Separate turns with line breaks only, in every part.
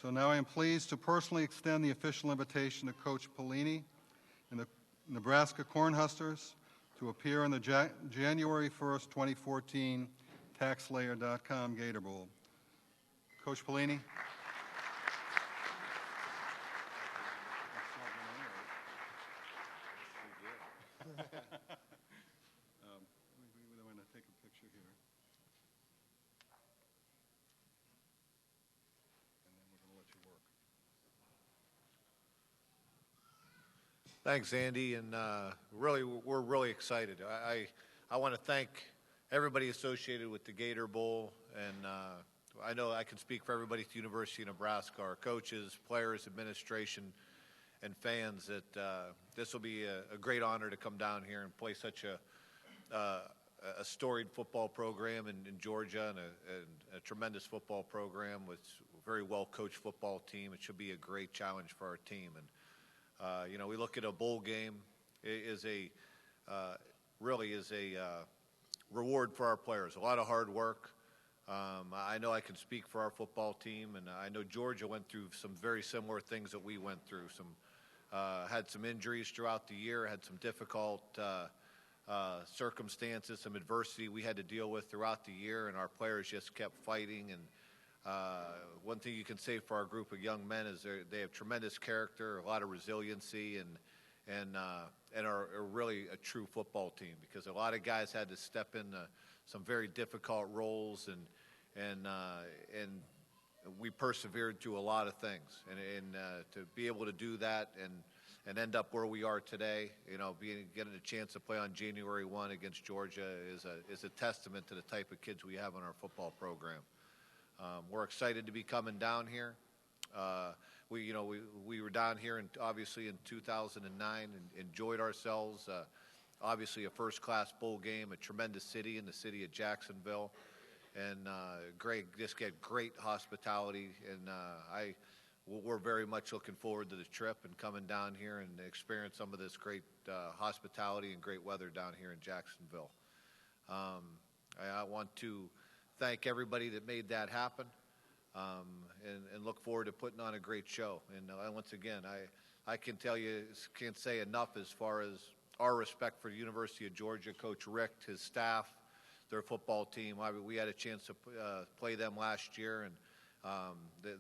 So now I am pleased to personally extend the official invitation to Coach Pelini and the Nebraska Cornhuskers to appear in the January 1st, 2014 TaxSlayer.com Gator Bowl. Coach Pelini. We want to take a picture here. And then we're going to let you work.
Thanks, Andy, and we're really excited. I want to thank everybody associated with the Gator Bowl, and I know I can speak for everybody at the University of Nebraska, our coaches, players, administration, and fans, that this will be a great honor to come down here and play such a storied football program in Georgia, and a tremendous football program with a very well-coached football team. It should be a great challenge for our team. And you know, we look at a bowl game really is a reward for our players. A lot of hard work. I know I can speak for our football team, and I know Georgia went through some very similar things that we went through. Had some injuries throughout the year, had some difficult circumstances, some adversity we had to deal with throughout the year, and our players just kept fighting. And one thing you can say for our group of young men is they have tremendous character, a lot of resiliency, and are really a true football team, because a lot of guys had to step into some very difficult roles, and we persevered through a lot of things, and to be able to do that and end up where we are today, you know, getting a chance to play on January 1 against Georgia is a testament to the type of kids we have in our football program. We're excited to be coming down here. We were down here obviously in 2009 and enjoyed ourselves. Obviously a first-class bowl game, a tremendous city in the city of Jacksonville, and just get great hospitality. And we're very much looking forward to the trip and coming down here and experience some of this great hospitality and great weather down here in Jacksonville. I want to thank everybody that made that happen, and look forward to putting on a great show. And once again, I can tell you, can't say enough as far as our respect for the University of Georgia, Coach Richt, his staff, their football team. We had a chance to play them last year, and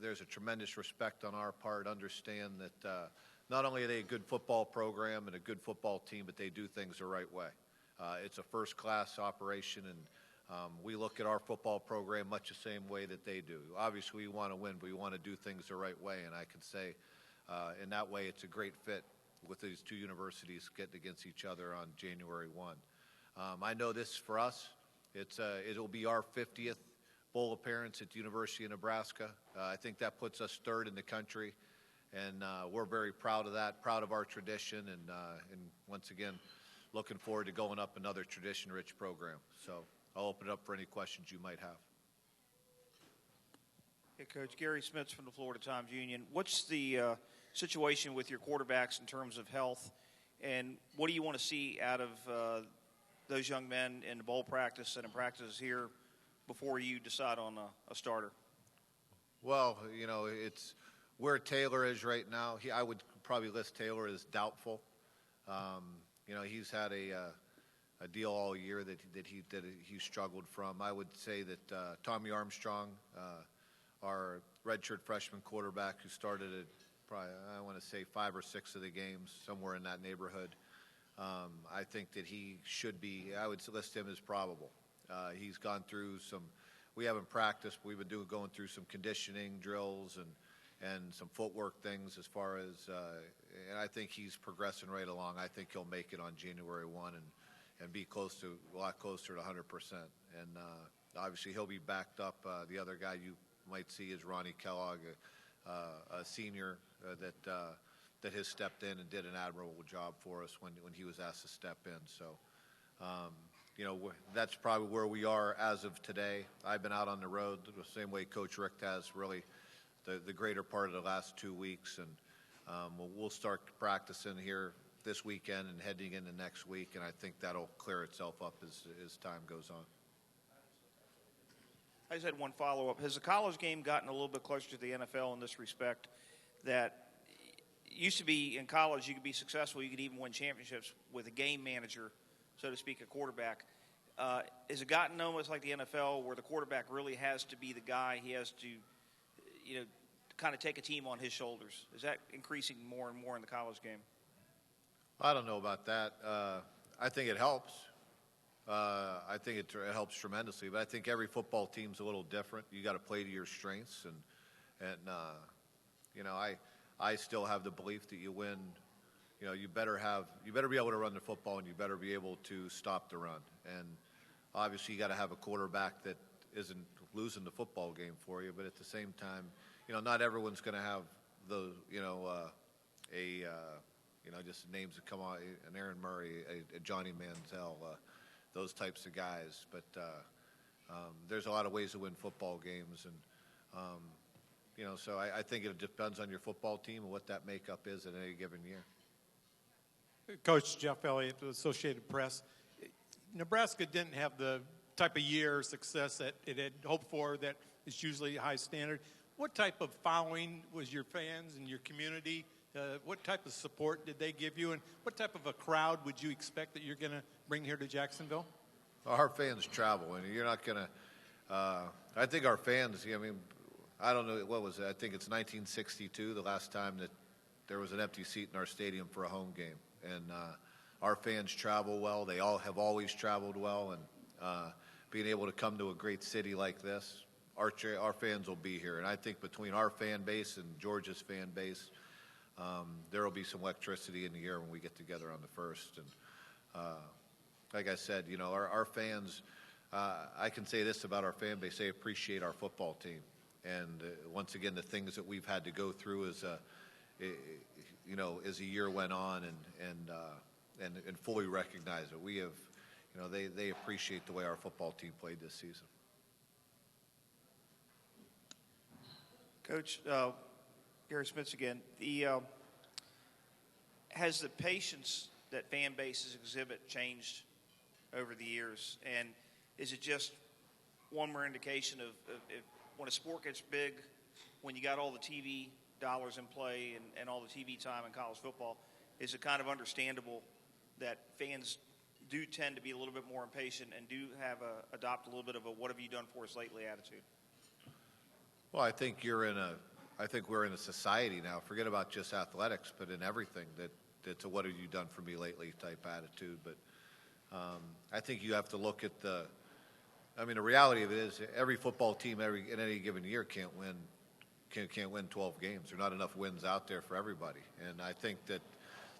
there's a tremendous respect on our part. Understand that not only are they a good football program and a good football team, but they do things the right way. It's a first-class operation, and we look at our football program much the same way that they do. Obviously, we want to win, but we want to do things the right way, and I can say in that way it's a great fit with these two universities getting against each other on January 1. I know this for us, it'll be our 50th bowl appearance at the University of Nebraska. I think that puts us third in the country, and we're very proud of that, proud of our tradition, and once again, looking forward to going up another tradition-rich program. So I'll open it up for any questions you might have.
Hey, Coach, Gary Smits from the Florida Times Union. What's the situation with your quarterbacks in terms of health, and what do you want to see out of those young men in the bowl practice and in practices here before you decide on a starter?
Well, you know, it's where Taylor is right now. I would probably list Taylor as doubtful. You know, he's had a deal all year that he struggled from. I would say that Tommy Armstrong, our redshirt freshman quarterback who started at probably, I want to say 5 or 6 of the games, somewhere in that neighborhood, I think that he should be, I would list him as probable. He's gone through we haven't practiced, but we've been going through some conditioning drills and some footwork things as far as, and I think he's progressing right along. I think he'll make it on January 1 and be a lot closer to 100%. And obviously he'll be backed up. The other guy you might see is Ronnie Kellogg, a senior that has stepped in and did an admirable job for us when he was asked to step in. So, you know, that's probably where we are as of today. I've been out on the road the same way Coach Richt has, really the greater part of the last 2 weeks, and we'll start practicing here this weekend and heading into next week, and I think that'll clear itself up as time goes on.
I just had one follow-up. Has the college game gotten a little bit closer to the NFL in this respect? That used to be in college, you could be successful, you could even win championships with a game manager, so to speak, a quarterback. Has it gotten almost like the NFL where the quarterback really has to be the guy? He has to, kind of take a team on his shoulders. Is that increasing more and more in the college game?
I don't know about that. I think it helps. I think it helps tremendously, but I think every football team's a little different. You got to play to your strengths, and I still have the belief that you win. You better be able to run the football, and you better be able to stop the run. And obviously, you got to have a quarterback that isn't losing the football game for you. But at the same time, not everyone's going to have the just names that come on, an Aaron Murray, a Johnny Manziel, those types of guys. But there's a lot of ways to win football games, and so I think it depends on your football team and what that makeup is at any given year.
Coach Jeff Elliott, the Associated Press. Nebraska didn't have the type of year success that it had hoped for. That is usually a high standard. What type of following was your fans and your community? What type of support did they give you, and what type of a crowd would you expect that you're going to bring here to Jacksonville?
Our fans travel, and you're not going to. I think our fans. I don't know what was it. I think it's 1962, the last time that there was an empty seat in our stadium for a home game, and our fans travel well. They all have always traveled well, and being able to come to a great city like this, our fans will be here. And I think between our fan base and Georgia's fan base, there will be some electricity in the air when we get together on the 1st. And like I said, our fans, I can say this about our fan base, they appreciate our football team. And once again, the things that we've had to go through as a year went on, and fully recognize it. We have, they appreciate the way our football team played this season.
Coach, Gary Smits again. Has the patience that fan bases exhibit changed over the years? And is it just one more indication of when a sport gets big, when you got all the TV dollars in play and all the TV time in college football, is it kind of understandable that fans do tend to be a little bit more impatient and do adopt a little bit of a "what have you done for us lately" attitude?
Well, I think we're in a society now. Forget about just athletics, but in everything that's a "what have you done for me lately" type attitude. But I think you have to look at the reality of it is every football team in any given year can't win 12 games. There are not enough wins out there for everybody. And I think that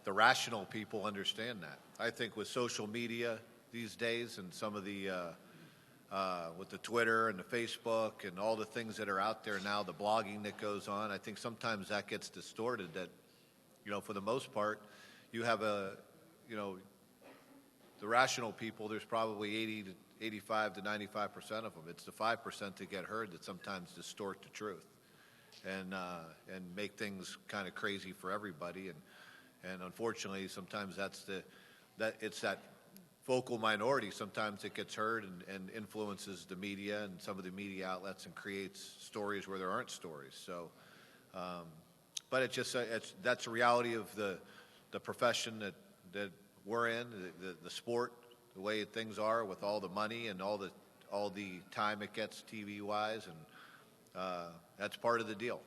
the rational people understand that. I think with social media these days and some of the with the Twitter and the Facebook and all the things that are out there now, the blogging that goes on, I think sometimes that gets distorted. That, for the most part, you have the rational people, there's probably 85 to 95% of them. It's the 5% that get heard that sometimes distort the truth and make things kind of crazy for everybody. And unfortunately, sometimes it's that vocal minority. Sometimes it gets heard and influences the media and some of the media outlets and creates stories where there aren't stories. So, but that's the reality of the profession that we're in, the sport, the way things are with all the money and all the time it gets TV wise, and that's part of the deal.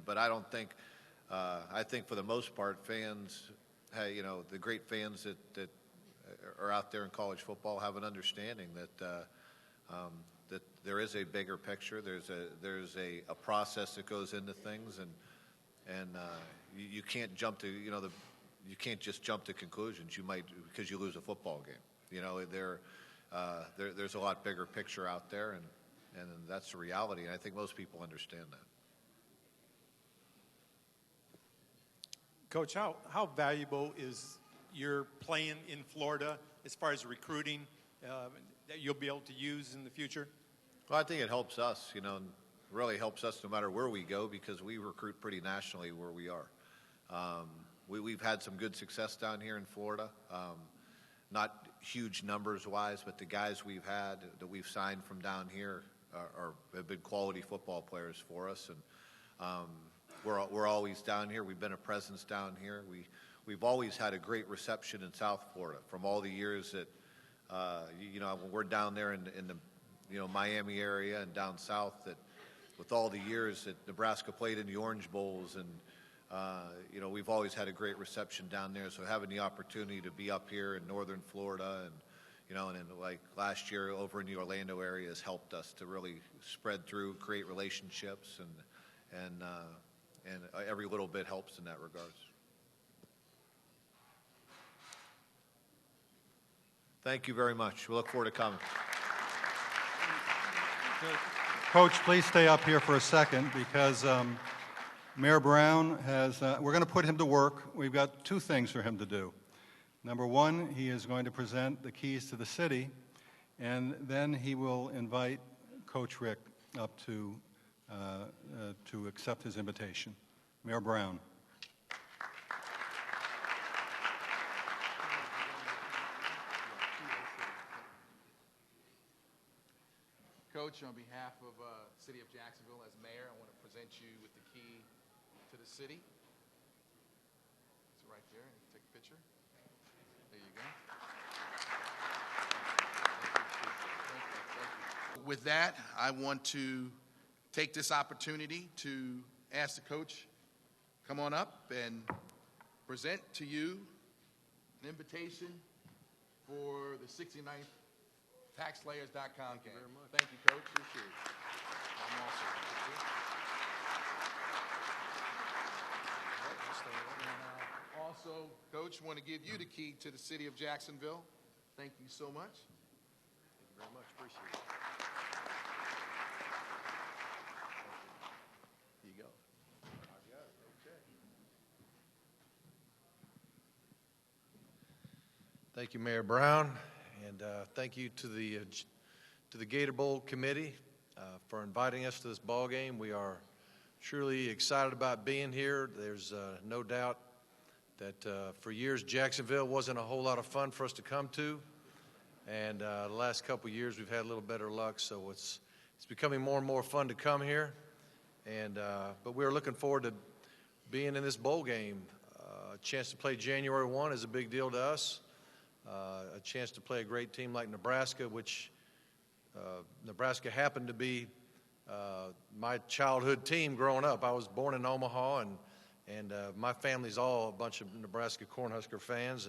But I don't think I think for the most part, fans, the great fans that are out there in college football have an understanding that that there is a bigger picture. There's a process that goes into things, and you can't jump to you can't just jump to conclusions. You might because you lose a football game. There's a lot bigger picture out there, and that's the reality. And I think most people understand that.
Coach, how valuable is your playing in Florida as far as recruiting that you'll be able to use in the future?
Well, I think it helps us, really helps us no matter where we go because we recruit pretty nationally where we are. We've had some good success down here in Florida, not huge numbers-wise, but the guys we've had that we've signed from down here have been quality football players for us, and we're always down here. We've been a presence down here. We've always had a great reception in South Florida from all the years that when we're down there in the Miami area and down south, that with all the years that Nebraska played in the Orange Bowls, and we've always had a great reception down there. So having the opportunity to be up here in northern Florida and then like last year over in the Orlando area has helped us to really spread through, create relationships, and every little bit helps in that regards. Thank you very much. We look forward to coming.
Coach, please stay up here for a second because Mayor Brown has, we're going to put him to work. We've got two things for him to do. Number one, he is going to present the keys to the city, and then he will invite Coach Richt up to accept his invitation. Mayor Brown.
Coach, on behalf of the City of Jacksonville, as mayor, I want to present you with the key to the city. It's right there. Take a picture. There you go. With that, I want to take this opportunity to ask the coach, come on up and present to you an invitation for the 69th TaxSlayers.com game. Thank you, Coach. Appreciate it. I'm also, Coach, want to give you the key to the city of Jacksonville. Thank you so much. Thank you very much. Appreciate it. Here you go. Okay.
Thank you, Mayor Brown, and thank you to the Gator Bowl committee for inviting us to this ball game. We are truly excited about being here. There's no doubt that for years Jacksonville wasn't a whole lot of fun for us to come to, and the last couple of years we've had a little better luck. So it's becoming more and more fun to come here, and but we're looking forward to being in this bowl game. A chance to play January 1 is a big deal to us. A chance to play a great team like Nebraska, which Nebraska happened to be my childhood team growing up. I was born in Omaha, and my family's all a bunch of Nebraska Cornhusker fans,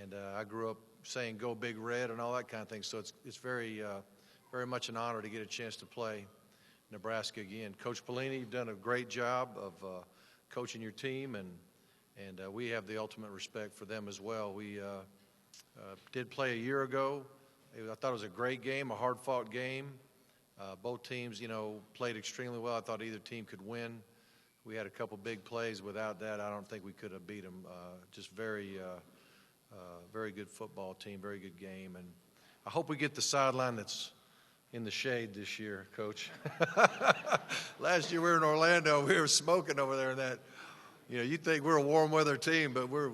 and I grew up saying "Go Big Red" and all that kind of thing. So it's very much an honor to get a chance to play Nebraska again. Coach Pelini, you've done a great job of coaching your team, and we have the ultimate respect for them as well. We did play a year ago. I thought it was a great game, a hard-fought game. Both teams, played extremely well. I thought either team could win. We had a couple big plays. Without that, I don't think we could have beat them. Just very good football team, very good game. And I hope we get the sideline that's in the shade this year, Coach. Last year we were in Orlando. We were smoking over there in that. You think we're a warm weather team, but we're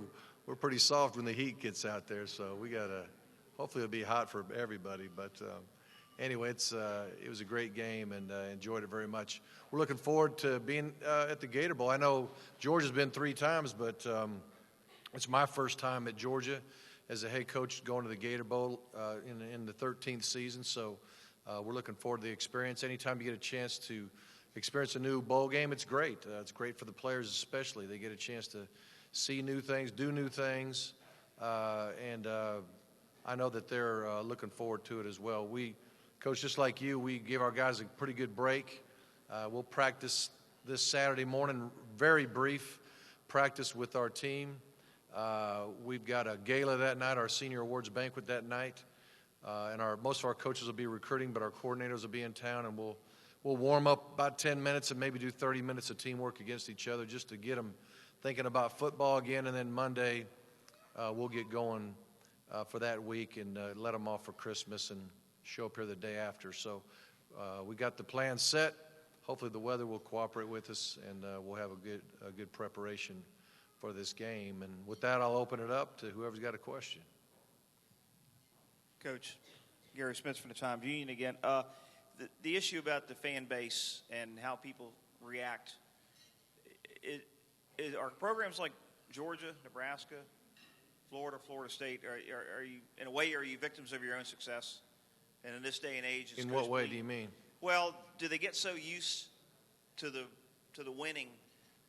pretty soft when the heat gets out there. So we gotta. Hopefully it'll be hot for everybody. But anyway, it was a great game and enjoyed it very much. We're looking forward to being at the Gator Bowl. I know Georgia's been 3 times, but it's my first time at Georgia as a head coach going to the Gator Bowl in the 13th season. So we're looking forward to the experience. Anytime you get a chance to experience a new bowl game, it's great. It's great for the players especially. They get a chance to see new things, do new things, and I know that they're looking forward to it as well. Coach, just like you, we give our guys a pretty good break. We'll practice this Saturday morning, very brief practice with our team. We've got a gala that night, our senior awards banquet that night, and most of our coaches will be recruiting, but our coordinators will be in town, and we'll warm up about 10 minutes and maybe do 30 minutes of teamwork against each other just to get them thinking about football again. And then Monday, we'll get going for that week and let them off for Christmas and show up here the day after. So we got the plan set. Hopefully the weather will cooperate with us, and we'll have a good preparation for this game. And with that, I'll open it up to whoever's got a question.
Coach, Gary Smith from the Times-Union again. The issue about the fan base and how people react, are programs like Georgia, Nebraska, Florida, Florida State, are you, in a way, are you victims of your own success? And in this day and age,
In what way do you mean?
Well, do they get so used to the winning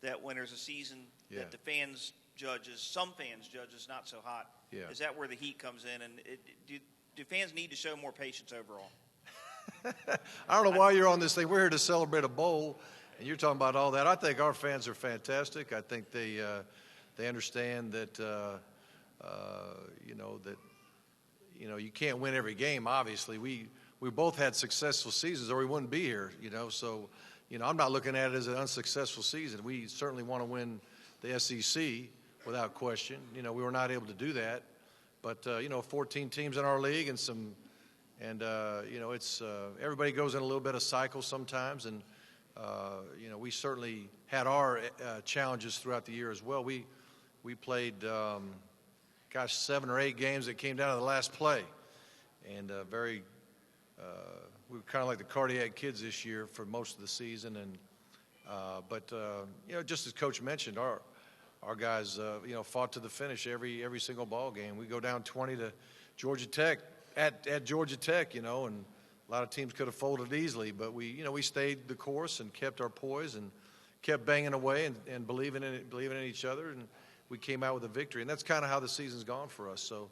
that when there's a season that the fans judges, some fans judges not so hot?
Yeah.
Is that where the heat comes in? And do fans need to show more patience overall?
I don't know why you're on this thing. We're here to celebrate a bowl, and you're talking about all that. I think our fans are fantastic. I think they understand that you can't win every game. Obviously, we both had successful seasons, or we wouldn't be here. So I'm not looking at it as an unsuccessful season. We certainly want to win the SEC without question. We were not able to do that, but 14 teams in our league and it's everybody goes in a little bit of cycle sometimes, and we certainly had our challenges throughout the year as well. We played 7 or 8 games that came down to the last play, and we were kind of like the cardiac kids this year for most of the season. And but just as Coach mentioned, our guys fought to the finish every single ball game. We go down 20 to Georgia Tech at Georgia Tech, and a lot of teams could have folded easily, but we stayed the course and kept our poise and kept banging away and believing in each other, and we came out with a victory. And that's kind of how the season's gone for us. So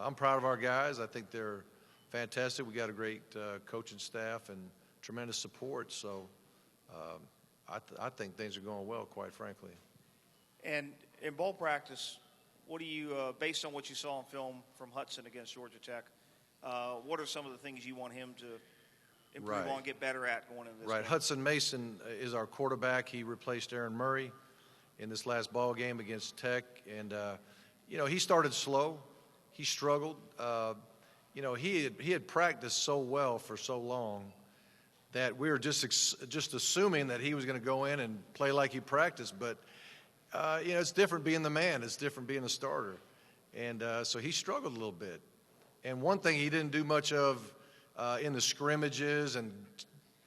I'm proud of our guys. I think they're fantastic. We got a great coaching staff and tremendous support. So I think things are going well, quite frankly.
And in bowl practice, what do you, based on what you saw in film from Hudson against Georgia Tech, what are some of the things you want him to improve on, get better at going into this game?
Hudson Mason is our quarterback. He replaced Aaron Murray in this last ball game against Tech. And, he started slow. He struggled. He had practiced so well for so long that we were just assuming that he was going to go in and play like he practiced. But, it's different being the man. It's different being the starter. And so he struggled a little bit. And one thing he didn't do much of in the scrimmages and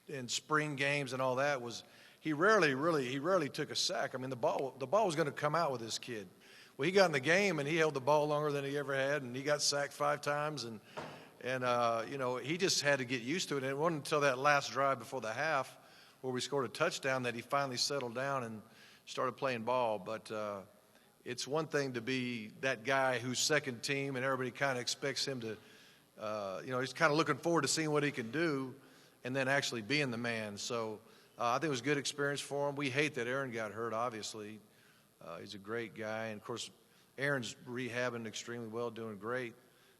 in spring games and all that was he rarely took a sack. I mean, the ball was going to come out with this kid. Well, he got in the game and he held the ball longer than he ever had, and he got sacked 5 times. And he just had to get used to it. And it wasn't until that last drive before the half where we scored a touchdown that he finally settled down and started playing ball. But it's one thing to be that guy who's second team and everybody kind of expects him to, he's kind of looking forward to seeing what he can do and then actually being the man. So I think it was a good experience for him. We hate that Aaron got hurt, obviously. He's a great guy. And, of course, Aaron's rehabbing extremely well, doing great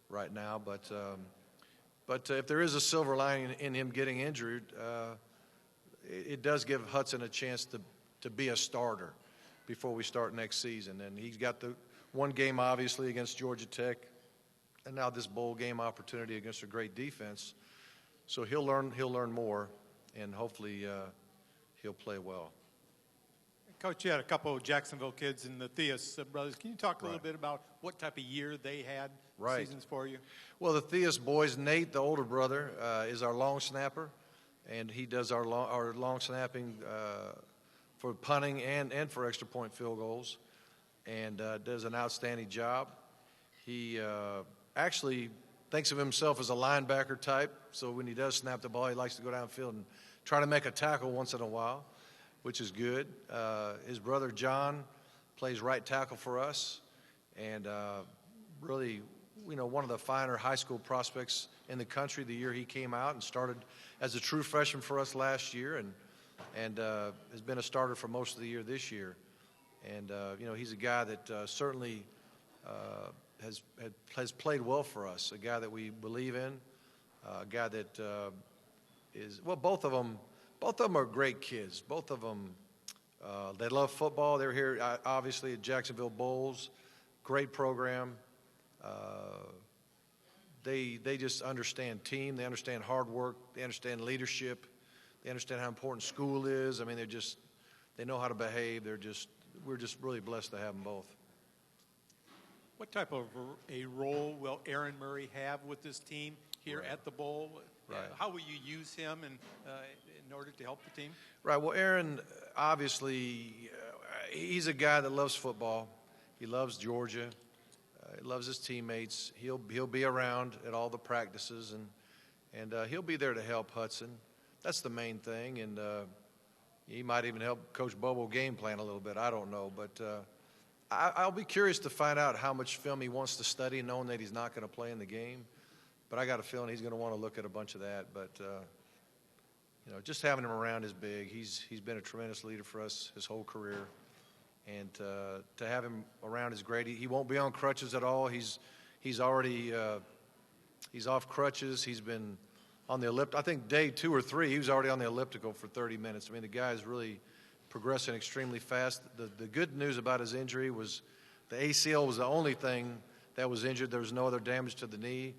right now. But if there is a silver lining in him getting injured, it does give Hudson a chance to be a starter before we start next season. And he's got the one game, obviously, against Georgia Tech, and now this bowl game opportunity against a great defense. So he'll learn more, and hopefully he'll play well.
Coach, you had a couple of Jacksonville kids in the Theus brothers. Can you talk a little bit about what type of year they had, seasons for you?
Well, the Theus boys, Nate, the older brother, is our long snapper, and he does our long snapping for punting and for extra point field goals, and does an outstanding job. He actually thinks of himself as a linebacker type, so when he does snap the ball, he likes to go downfield and try to make a tackle once in a while, which is good. His brother John plays right tackle for us, and really, one of the finer high school prospects in the country the year he came out, and started as a true freshman for us last year, and has been a starter for most of the year this year. And he's a guy that certainly has played well for us, a guy that we believe in, a guy that is, well, both of them are great kids. Both of them, they love football. They're here, obviously, at Jacksonville Bowls. Great program. They just understand team. They understand hard work. They understand leadership. They understand how important school is. I mean, they know how to behave. We're just really blessed to have them both.
What type of a role will Aaron Murray have with this team here at the bowl?
Right.
How will you use him in order to help the team?
Right. Well, Aaron, obviously, he's a guy that loves football. He loves Georgia. He loves his teammates. He'll be around at all the practices, and he'll be there to help Hudson. That's the main thing, and he might even help Coach Bobo game plan a little bit. I don't know, but I'll be curious to find out how much film he wants to study, knowing that he's not going to play in the game. But I got a feeling he's going to want to look at a bunch of that. But you know, just having him around is big. He's been a tremendous leader for us his whole career, and to have him around is great. He won't be on crutches at all. He's already he's off crutches. He's been on the I think day 2 or 3, he was already on the elliptical for 30 minutes. I mean, the guy is really progressing extremely fast. The good news about his injury was the ACL was the only thing that was injured. There was no other damage to the knee.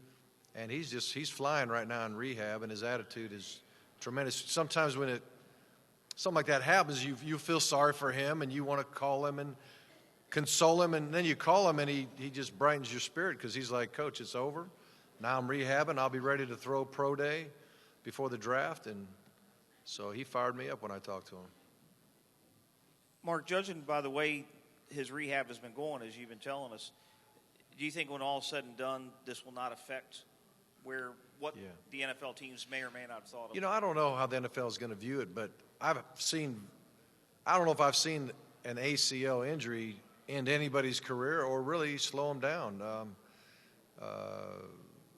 And he's flying right now in rehab, and his attitude is tremendous. Sometimes when something like that happens, you feel sorry for him, and you want to call him and console him, and then you call him, and he just brightens your spirit because he's like, Coach, it's over. Now I'm rehabbing. I'll be ready to throw pro day before the draft. And so he fired me up when I talked to him.
Mark, judging by the way his rehab has been going, as you've been telling us, do you think when all is said and done, this will not affect what the NFL teams may or may not have thought of?
You know, I don't know how the NFL is going to view it, but I don't know if I've seen an ACL injury end anybody's career or really slow them down.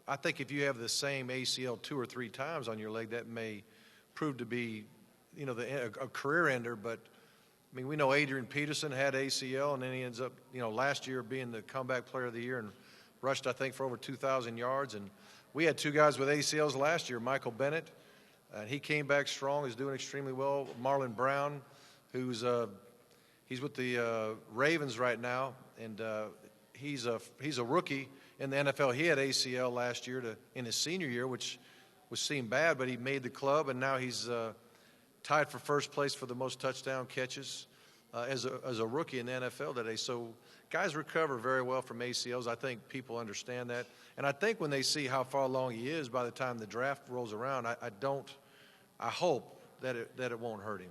I think if you have the same ACL 2 or 3 times on your leg, that may prove to be, you know, a career ender. But I mean, we know Adrian Peterson had ACL, and then he ends up, you know, last year being the comeback player of the year and rushed, I think, for over 2,000 yards. And we had 2 guys with ACLs last year, Michael Bennett, and he came back strong, is doing extremely well. Marlon Brown, he's with the Ravens right now, and he's a rookie in the NFL. He had ACL last year in his senior year, which was seen bad, but he made the club, and now he's tied for first place for the most touchdown catches as a rookie in the NFL today. So guys recover very well from ACLs. I think people understand that. And I think when they see how far along he is by the time the draft rolls around, I hope that it won't hurt him.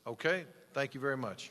Okay, thank you very much.